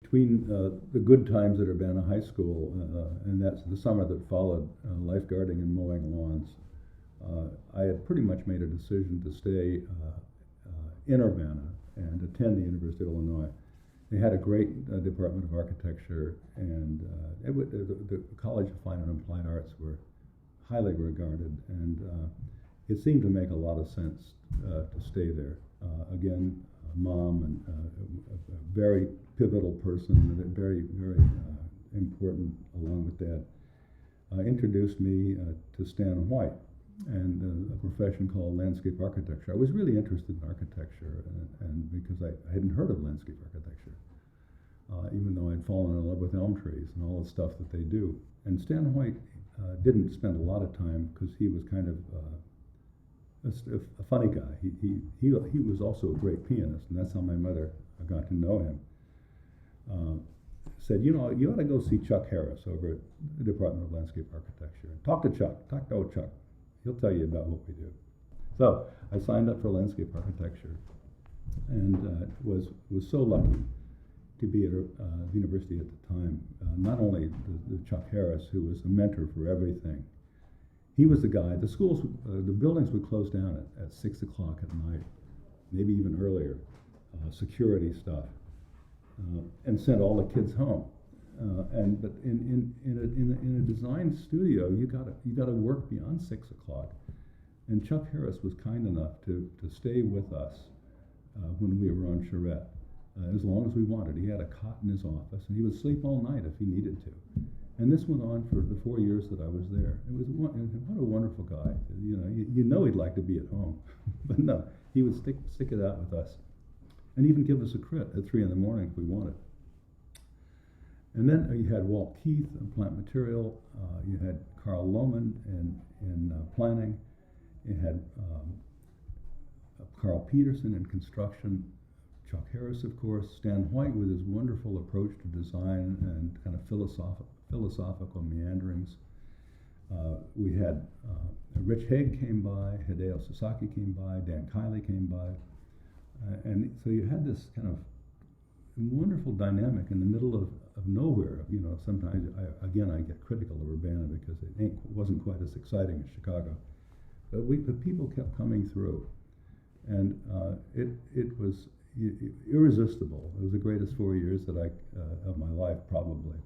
between the good times at Urbana High School, and that's the summer that followed lifeguarding and mowing lawns, I had pretty much made a decision to stay in Urbana and attend the University of Illinois. They had a great Department of Architecture, and the College of Fine and Applied Arts were highly regarded, and it seemed to make a lot of sense to stay there. Again, mom and a very pivotal person, and very, very important along with dad, introduced me to Stan White and a profession called landscape architecture. I was really interested in architecture, and because I hadn't heard of landscape architecture, even though I'd fallen in love with elm trees and all the stuff that they do. And Stan White didn't spend a lot of time because he was kind of a funny guy. He was also a great pianist, and that's how my mother got to know him. Said, you know, you ought to go see Chuck Harris over at the Department of Landscape Architecture. Talk to Chuck. Talk to old Chuck. He'll tell you about what we do. So I signed up for landscape architecture, and was so lucky to be at the university at the time. Not only the Chuck Harris, who was a mentor for everything. He was the guy. The schools, the buildings would close down at 6 o'clock at night, maybe even earlier. Security stuff, and sent all the kids home. But in a design studio, you gotta work beyond 6 o'clock. And Chuck Harris was kind enough to stay with us when we were on charrette, as long as we wanted. He had a cot in his office, and he would sleep all night if he needed to. And this went on for the 4 years that I was there. It was what a wonderful guy. You know he'd like to be at home, but no, he would stick it out with us, and even give us a crit at 3 in the morning if we wanted. And then you had Walt Keith in plant material. You had Carl Lohman in planning. You had Carl Peterson in construction. Chuck Harris, of course. Stan White with his wonderful approach to design and kind of philosophical meanderings. We had Rich Haig came by, Hideo Sasaki came by, Dan Kiley came by. And so you had this kind of wonderful dynamic in the middle of nowhere. You know, sometimes I get critical of Urbana because it wasn't quite as exciting as Chicago, but people kept coming through, and it was irresistible. It was the greatest 4 years of my life, probably.